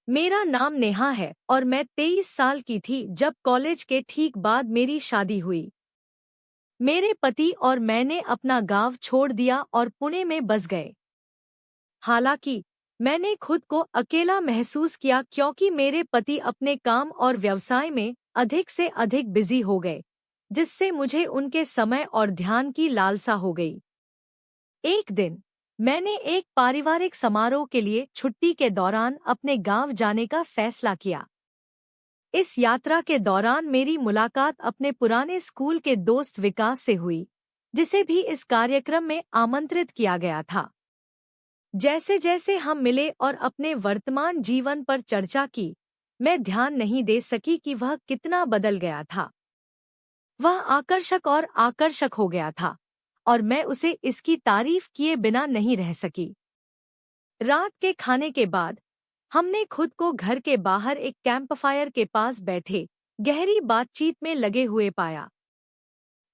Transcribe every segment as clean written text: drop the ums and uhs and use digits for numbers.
मेरा नाम नेहा है और मैं 23 साल की थी जब कॉलेज के ठीक बाद मेरी शादी हुई। मेरे पति और मैंने अपना गांव छोड़ दिया और पुणे में बस गए। हालांकि मैंने खुद को अकेला महसूस किया क्योंकि मेरे पति अपने काम और व्यवसाय में अधिक से अधिक बिजी हो गए, जिससे मुझे उनके समय और ध्यान की लालसा हो गई। एक दिन मैंने एक पारिवारिक समारोह के लिए छुट्टी के दौरान अपने गांव जाने का फैसला किया। इस यात्रा के दौरान मेरी मुलाकात अपने पुराने स्कूल के दोस्त विकास से हुई, जिसे भी इस कार्यक्रम में आमंत्रित किया गया था। जैसे जैसे हम मिले और अपने वर्तमान जीवन पर चर्चा की, मैं ध्यान नहीं दे सकी कि वह कितना बदल गया था। वह आकर्षक और आकर्षक हो गया था और मैं उसे इसकी तारीफ किए बिना नहीं रह सकी। रात के खाने के बाद हमने खुद को घर के बाहर एक कैंपफायर के पास बैठे गहरी बातचीत में लगे हुए पाया।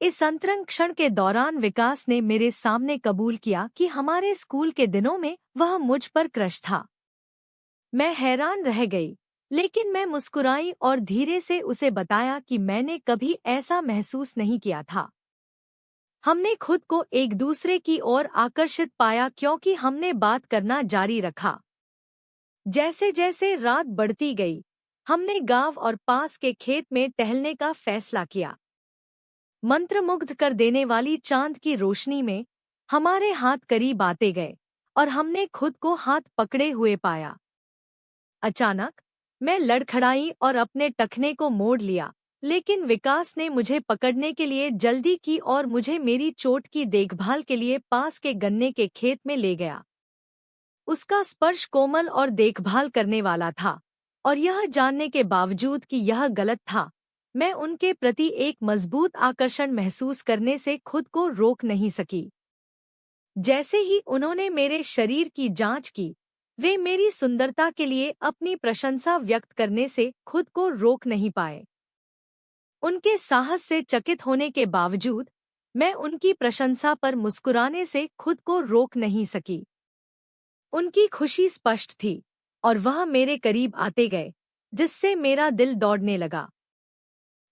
इस अंतरंग क्षण के दौरान विकास ने मेरे सामने कबूल किया कि हमारे स्कूल के दिनों में वह मुझ पर क्रश था। मैं हैरान रह गई, लेकिन मैं मुस्कुराई और धीरे से उसे बताया कि मैंने कभी ऐसा महसूस नहीं किया था। हमने खुद को एक दूसरे की ओर आकर्षित पाया क्योंकि हमने बात करना जारी रखा। जैसे जैसे रात बढ़ती गई, हमने गांव और पास के खेत में टहलने का फैसला किया। मंत्रमुग्ध कर देने वाली चांद की रोशनी में हमारे हाथ करीब आते गए और हमने खुद को हाथ पकड़े हुए पाया। अचानक मैं लड़खड़ाई और अपने टखने को मोड़ लिया, लेकिन विकास ने मुझे पकड़ने के लिए जल्दी की और मुझे मेरी चोट की देखभाल के लिए पास के गन्ने के खेत में ले गया। उसका स्पर्श कोमल और देखभाल करने वाला था, और यह जानने के बावजूद कि यह गलत था, मैं उनके प्रति एक मजबूत आकर्षण महसूस करने से खुद को रोक नहीं सकी। जैसे ही उन्होंने मेरे शरीर की जांच की, वे मेरी सुंदरता के लिए अपनी प्रशंसा व्यक्त करने से खुद को रोक नहीं पाए। उनके साहस से चकित होने के बावजूद मैं उनकी प्रशंसा पर मुस्कुराने से खुद को रोक नहीं सकी। उनकी खुशी स्पष्ट थी और वह मेरे करीब आते गए, जिससे मेरा दिल दौड़ने लगा।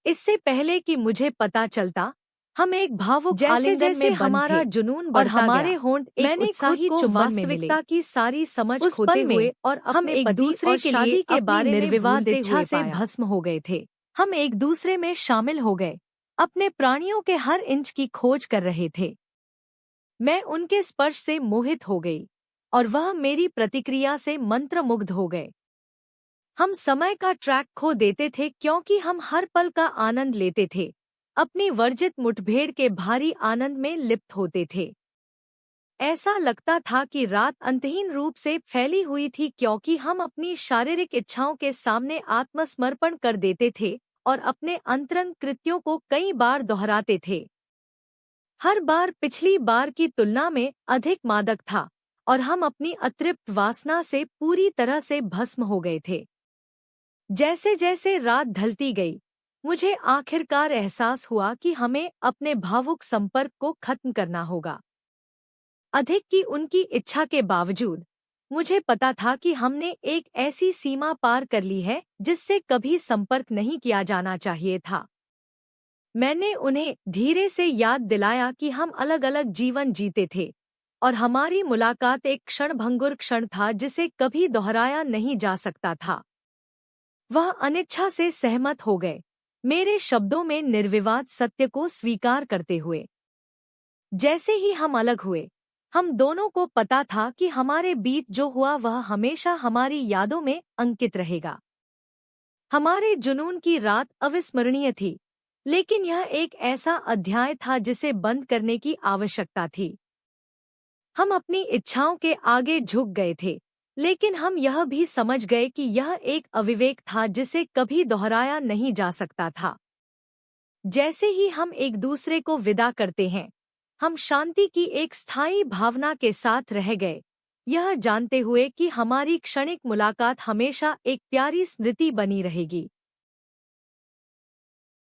इससे पहले कि मुझे पता चलता, हम एक भावुक आलिंगन में हमारा जुनून और हमारे होंठ एक उत्साही चुम्बन में मिले। की सारी समझ खोते हुए और हम एक दूसरे के शादी के बारे में निर्विवाद इच्छा से भस्म हो गए थे। हम एक दूसरे में शामिल हो गए, अपने प्राणियों के हर इंच की खोज कर रहे थे। मैं उनके स्पर्श से मोहित हो गई और वह मेरी प्रतिक्रिया से मंत्रमुग्ध हो गए। हम समय का ट्रैक खो देते थे क्योंकि हम हर पल का आनंद लेते थे, अपनी वर्जित मुठभेड़ के भारी आनंद में लिप्त होते थे। ऐसा लगता था कि रात अंतहीन रूप से फैली हुई थी क्योंकि हम अपनी शारीरिक इच्छाओं के सामने आत्मसमर्पण कर देते थे और अपने अंतरंग कृत्यों को कई बार दोहराते थे। हर बार पिछली बार की तुलना में अधिक मादक था और हम अपनी अतृप्त वासना से पूरी तरह से भस्म हो गए थे। जैसे जैसे रात ढलती गई, मुझे आखिरकार एहसास हुआ कि हमें अपने भावुक संपर्क को खत्म करना होगा। अधिक की उनकी इच्छा के बावजूद मुझे पता था कि हमने एक ऐसी सीमा पार कर ली है जिससे कभी संपर्क नहीं किया जाना चाहिए था। मैंने उन्हें धीरे से याद दिलाया कि हम अलग अलग जीवन जीते थे और हमारी मुलाकात एक क्षणभंगुर क्षण था जिसे कभी दोहराया नहीं जा सकता था। वह अनिच्छा से सहमत हो गए, मेरे शब्दों में निर्विवाद सत्य को स्वीकार करते हुए। जैसे ही हम अलग हुए, हम दोनों को पता था कि हमारे बीच जो हुआ वह हमेशा हमारी यादों में अंकित रहेगा। हमारे जुनून की रात अविस्मरणीय थी, लेकिन यह एक ऐसा अध्याय था जिसे बंद करने की आवश्यकता थी। हम अपनी इच्छाओं के आगे झुक गए थे, लेकिन हम यह भी समझ गए कि यह एक अविवेक था जिसे कभी दोहराया नहीं जा सकता था। जैसे ही हम एक दूसरे को विदा करते हैं, हम शांति की एक स्थायी भावना के साथ रह गए, यह जानते हुए कि हमारी क्षणिक मुलाकात हमेशा एक प्यारी स्मृति बनी रहेगी।